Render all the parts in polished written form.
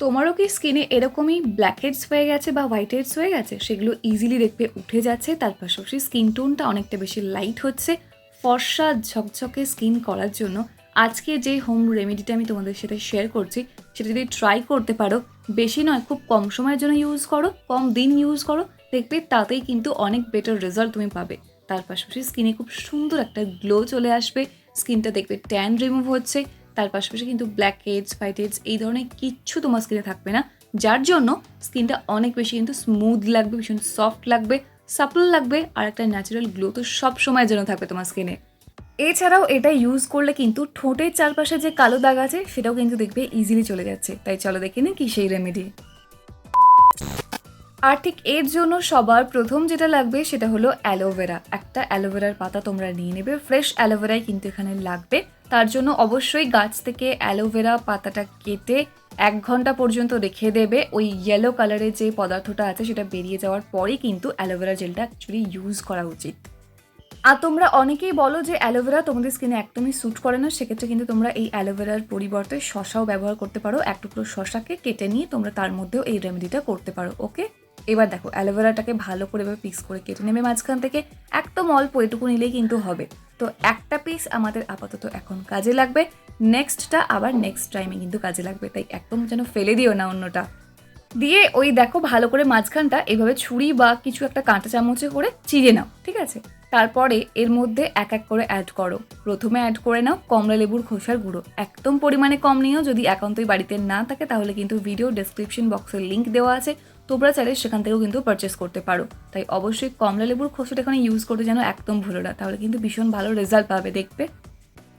তোমারও কি স্কিনে এরকমই ব্ল্যাক হেডস হয়ে গেছে বা হোয়াইট হেডস হয়ে গেছে? সেগুলো ইজিলি দেখবে উঠে যাচ্ছে, তার পাশাপাশি স্কিন টোনটা অনেকটা বেশি লাইট হচ্ছে। ফর্সা ঝকঝকে স্কিন করার জন্য আজকে যে হোম রেমেডিটা আমি তোমাদের সাথে শেয়ার করছি সেটা যদি ট্রাই করতে পারো, বেশি নয় খুব কম সময়ের জন্য ইউজ করো, কম দিন ইউজ করো, দেখবে তাতেই কিন্তু অনেক বেটার রেজাল্ট তুমি পাবে। তার পাশাপাশি স্কিনে খুব সুন্দর একটা গ্লো চলে আসবে, স্কিনটা দেখবে ট্যান রিমুভ হচ্ছে, তার পাশাপাশি কিন্তু ব্ল্যাক হেডস হোয়াইট হেডস এই ধরনের কিচ্ছু তোমার স্কিনে থাকবে না, যার জন্য স্কিনটা অনেক বেশি কিন্তু স্মুথ লাগবে, ভীষণ সফট লাগবে, সাপল লাগবে, আর একটা ন্যাচারাল গ্লো তো সব সময়ের জন্য থাকবে তোমার স্কিনে। এছাড়াও এটা ইউজ করলে কিন্তু ঠোঁটের চারপাশে যে কালো দাগ আছে সেটাও কিন্তু দেখবে ইজিলি চলে যাচ্ছে। তাই চলো দেখে নিই কি সেই রেমেডি। আর ঠিক এর জন্য সবার প্রথম যেটা লাগবে সেটা হলো অ্যালোভেরা। একটা অ্যালোভেরার পাতা তোমরা নিয়ে নেবে, ফ্রেশ অ্যালোভেরাই কিন্তু এখানে লাগবে। তার জন্য অবশ্যই গাছ থেকে অ্যালোভেরা পাতাটা কেটে 1 ঘন্টা পর্যন্ত রেখে দেবে। ওই ইয়েলো কালারের যে পদার্থটা আছে সেটা বেরিয়ে যাওয়ার পরেই কিন্তু অ্যালোভেরা জেলটা অ্যাকচুয়ালি ইউজ করা উচিত। আর তোমরা অনেকেই বলো যে অ্যালোভেরা তোমাদের স্কিনে একদমই স্যুট করে না, সেক্ষেত্রে কিন্তু তোমরা এই অ্যালোভেরার পরিবর্তে শসাও ব্যবহার করতে পারো। এক টুকরো শসাকে কেটে নিয়ে তোমরা তার মধ্যেও এই রেমেডিটা করতে পারো। ওকে, এবার দেখো অ্যালোভেরাটাকে ভালো করে এবার পিস করে কেটে নেবে মাঝখান থেকে, একদম অল্প এটুকু নিলেই কিন্তু হবে। তো একটা পিস আমাদের আপাতত এখন কাজে লাগবে, নেক্সটটা আবার নেক্সট টাইমে কিন্তু কাজে লাগবে, তাই একদম যেন ফেলে দিও না অন্যটা। দিয়ে ওই দেখো ভালো করে মাঝখানটা এভাবে ছুরি বা কিছু একটা কাঁটা চামচে করে চিড়ে নাও, ঠিক আছে? তারপরে এর মধ্যে এক এক করে অ্যাড করো। প্রথমে অ্যাড করে নাও কমলা লেবুর খোসার গুঁড়ো, একদম পরিমাণে কম নিও, যদি একান্তই বাড়িতে না থাকে তাহলে কিন্তু ভিডিও ডেসক্রিপশন বক্সের লিঙ্ক দেওয়া আছে, তোমরা চাইলে সেখান থেকেও কিন্তু পারচেস করতে পারো। তাই অবশ্যই কমলা লেবুর খোসাটা এখানে ইউজ করতে যেন একদম ভুলো না, তাহলে কিন্তু ভীষণ ভালো রেজাল্ট পাবে দেখবে।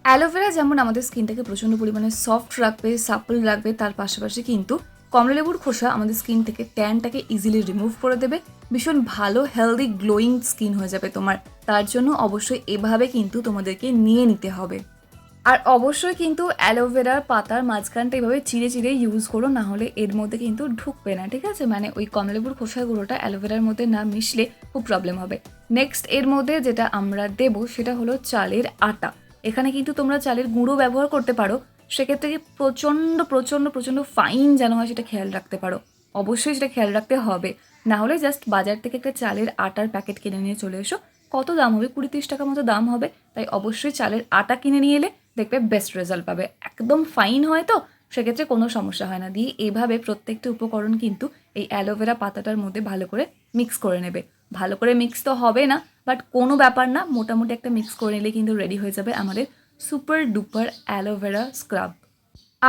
অ্যালোভেরা যেমন আমাদের স্কিনটাকে প্রচণ্ড পরিমাণে সফট রাখবে, সাপল রাখবে, তার পাশাপাশি কিন্তু কমলালেবুর খোসা আমাদের স্কিন থেকে ট্যানটাকে ইজিলি রিমুভ করে দেবে, ভীষণ ভালো হেলদি গ্লোয়িং স্কিন হয়ে যাবে তোমার। তার জন্য অবশ্যই এভাবে কিন্তু তোমাদেরকে নিয়ে নিতে হবে। আর অবশ্যই কিন্তু অ্যালোভেরার পাতার মাঝখানটা এভাবে চিড়ে চিড়ে ইউজ করো, না হলে এর মধ্যে কিন্তু ঢুকবে না, ঠিক আছে? মানে ওই কমলালেবুর খোসার গুঁড়োটা অ্যালোভেরার মধ্যে না মিশলে খুব প্রবলেম হবে। নেক্সট এর মধ্যে যেটা আমরা দেবো সেটা হলো চালের আটা। এখানে কিন্তু তোমরা চালের গুঁড়ো ব্যবহার করতে পারো, সেক্ষেত্রে কি প্রচণ্ড প্রচণ্ড প্রচণ্ড ফাইন যেন হয় সেটা খেয়াল রাখতে পারো, অবশ্যই সেটা খেয়াল রাখতে হবে। না হলে জাস্ট বাজার থেকে একটা চালের আটার প্যাকেট কিনে নিয়ে চলে এসো, কত দাম হবে? 20-30 টাকা মতো দাম হবে। তাই অবশ্যই চালের আটা কিনে নিয়ে এলে দেখবে বেস্ট রেজাল্ট পাবে, একদম ফাইন হয়, তো সেক্ষেত্রে কোনো সমস্যা হয় না। দিয়ে এইভাবে প্রত্যেকটা উপকরণ কিন্তু এই অ্যালোভেরা পাতাটার মধ্যে ভালো করে মিক্স করে নেবে। ভালো করে মিক্স তো হবে না, বাট কোনো ব্যাপার না, মোটামুটি একটা মিক্স করে নিলে কিন্তু রেডি হয়ে যাবে আমাদের সুপার ডুপার অ্যালোভেরা স্ক্রাব।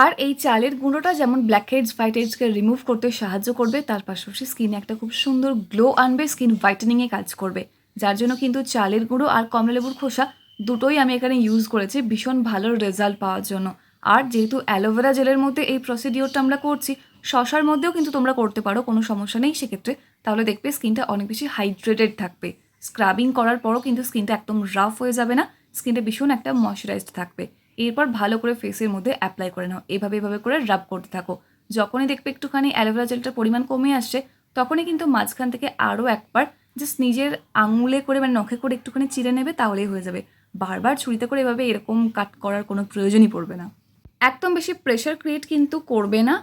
আর এই চালের গুঁড়োটা যেমন ব্ল্যাক হেডস হোয়াইট হেডসকে রিমুভ করতে সাহায্য করবে, তার পাশাপাশি স্কিনে একটা খুব সুন্দর গ্লো আনবে, স্কিন হোয়াইটেনিংয়ে কাজ করবে। যার জন্য কিন্তু চালের গুঁড়ো আর কমলালেবুর খোসা দুটোই আমি এখানে ইউজ করেছি ভীষণ ভালো রেজাল্ট পাওয়ার জন্য। আর যেহেতু অ্যালোভেরা জেলের মধ্যে এই প্রসিডিওরটা আমরা করছি, শশার মধ্যেও কিন্তু তোমরা করতে পারো, কোনো সমস্যা নেই সেক্ষেত্রে। তাহলে দেখবে স্কিনটা অনেক বেশি হাইড্রেটেড থাকবে, স্ক্রাবিং করার পরও কিন্তু স্কিনটা একদম রাফ হয়ে যাবে না, স্কিনটা ভীষণ একটা ময়শ্চারাইজড থাকবে। এরপর ভালো করে ফেসের মধ্যে অ্যাপ্লাই করে নাও, এভাবে করে রাব করতে থাকো। যখনই দেখবে একটুখানি অ্যালোভেরা জেলটার পরিমাণ কমে আসছে, তখনই কিন্তু মাঝখান থেকে আরও একবার জাস্ট নিজের আঙুলে করে মানে নখে করে একটুখানি চিড়ে নেবে, তাহলেই হয়ে যাবে। বারবার ছুরিতে করে এভাবে এরকম কাট করার কোনো প্রয়োজনই পড়বে না। একদম বেশি প্রেশার ক্রিয়েট কিন্তু করবে না,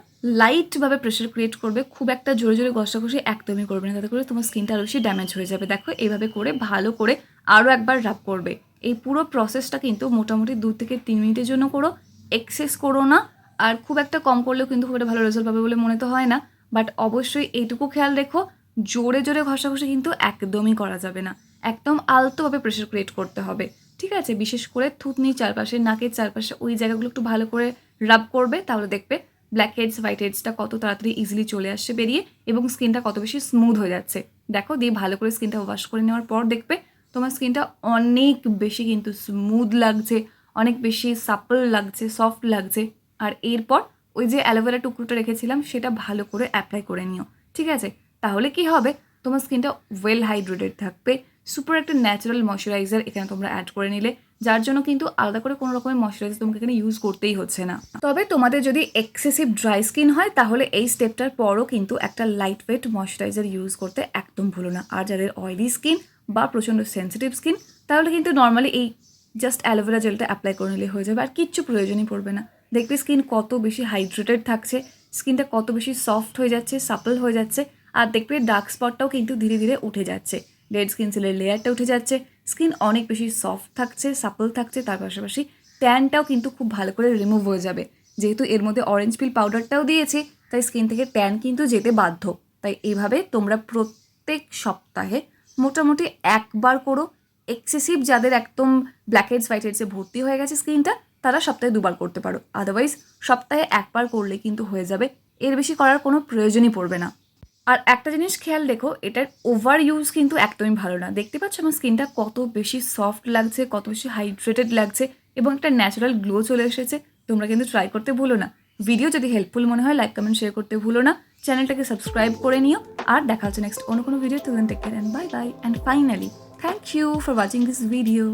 লাইটভাবে প্রেশার ক্রিয়েট করবে, খুব একটা জোরে জোরে ঘষাঘষি একদমই করবে না, তাতে করে তোমার স্কিনটা আরও বেশি ড্যামেজ হয়ে যাবে। দেখো এইভাবে করে ভালো করে আরও একবার রাব করবে। এই পুরো প্রসেসটা কিন্তু মোটামুটি 2 থেকে 3 মিনিটের জন্য করো, এক্সেস করো না। আর খুব একটা কম করলেও কিন্তু খুব একটা ভালো রেজাল্ট পাবে বলে মনে তো হয় না, বাট অবশ্যই এইটুকু খেয়াল রেখো, জোরে জোরে ঘষাঘষি কিন্তু একদমই করা যাবে না, একদম আলতোভাবে প্রেশার ক্রিয়েট করতে হবে, ঠিক আছে? বিশেষ করে থুতনির চারপাশে, নাকের চারপাশে ওই জায়গাগুলো একটু ভালো করে রাব করবে, তাহলে দেখবে ব্ল্যাক হেডস হোয়াইট হেডসটা কত তাড়াতাড়ি ইজিলি চলে আসছে বেরিয়ে, এবং স্কিনটা কত বেশি স্মুথ হয়ে যাচ্ছে। দেখো দিয়ে ভালো করে স্কিনটা ওয়াশ করে নেওয়ার পর দেখবে তোমার স্কিনটা অনেক বেশি কিন্তু স্মুথ লাগছে, অনেক বেশি সাপল লাগছে, সফট লাগছে। আর এরপর ওই যে অ্যালোভেরা টুকরোটা রেখেছিলাম সেটা ভালো করে অ্যাপ্লাই করে নিও, ঠিক আছে? তাহলে কি হবে, তোমার স্কিনটা ওয়েল হাইড্রেটেড থাকবে, সুপার একটা ন্যাচারাল ময়শ্চারাইজার এখানে তোমরা অ্যাড করে নিলে, যার জন্য কিন্তু আলাদা করে কোনো রকমের ময়শ্চারাইজার তোমাকে এখানে ইউজ করতেই হচ্ছে না। তবে তোমাদের যদি এক্সেসিভ ড্রাই স্কিন হয় তাহলে এই স্টেপটার পরও কিন্তু একটা লাইট ওয়েট ময়শ্চারাইজার ইউজ করতে একদম ভুলো না। আর যাদের অয়েলি স্কিন বা প্রচণ্ড সেন্সিটিভ স্কিন, তাহলে কিন্তু নর্মালি এই জাস্ট অ্যালোভেরা জেলটা অ্যাপ্লাই করে নিলে হয়ে যাবে, আর কিচ্ছু প্রয়োজনই পড়বে না। দেখবে স্কিন কত বেশি হাইড্রেটেড থাকছে, স্কিনটা কত বেশি সফট হয়ে যাচ্ছে, সাপল হয়ে যাচ্ছে। আর দেখবে ডার্ক স্পটটাও কিন্তু ধীরে ধীরে উঠে যাচ্ছে, ডেড স্কিন সেলের লেয়ারটা উঠে যাচ্ছে, স্কিন অনেক বেশি সফট থাকছে, সাপল থাকছে। তার পাশাপাশি ট্যানটাও কিন্তু খুব ভালো করে রিমুভ হয়ে যাবে। যেহেতু এর মধ্যে অরেঞ্জ পিল পাউডারটাও দিয়েছে, তাই স্কিন থেকে ট্যান কিন্তু যেতে বাধ্য। তাই এইভাবে তোমরা প্রত্যেক সপ্তাহে মোটামুটি একবার করো। এক্সেসিভ যাদের একদম ব্ল্যাকহেডস হোয়াইটহেডসে ভর্তি হয়ে গেছে স্কিনটা, তারা সপ্তাহে 2বার করতে পারো। আদারওয়াইজ সপ্তাহে 1বার করলে কিন্তু হয়ে যাবে, এর বেশি করার কোনো প্রয়োজনই পড়বে না। আর একটা জিনিস খেয়াল রেখো, এটার ওভার ইউজ কিন্তু একদমই ভালো না। দেখতে পাচ্ছ আমার স্কিনটা কত বেশি সফট লাগছে, কত বেশি হাইড্রেটেড লাগছে এবং একটা ন্যাচারাল গ্লো চলে এসেছে। তোমরা কিন্তু ট্রাই করতে ভুলো না। ভিডিও যদি হেল্পফুল মনে হয় লাইক কমেন্ট শেয়ার করতে ভুলো না। চ্যানেলটাকে সাবস্ক্রাইব করে নিও। আর দেখা হচ্ছে নেক্সট অন্য কোনো video. Take care and bye bye. And finally thank you for watching this video.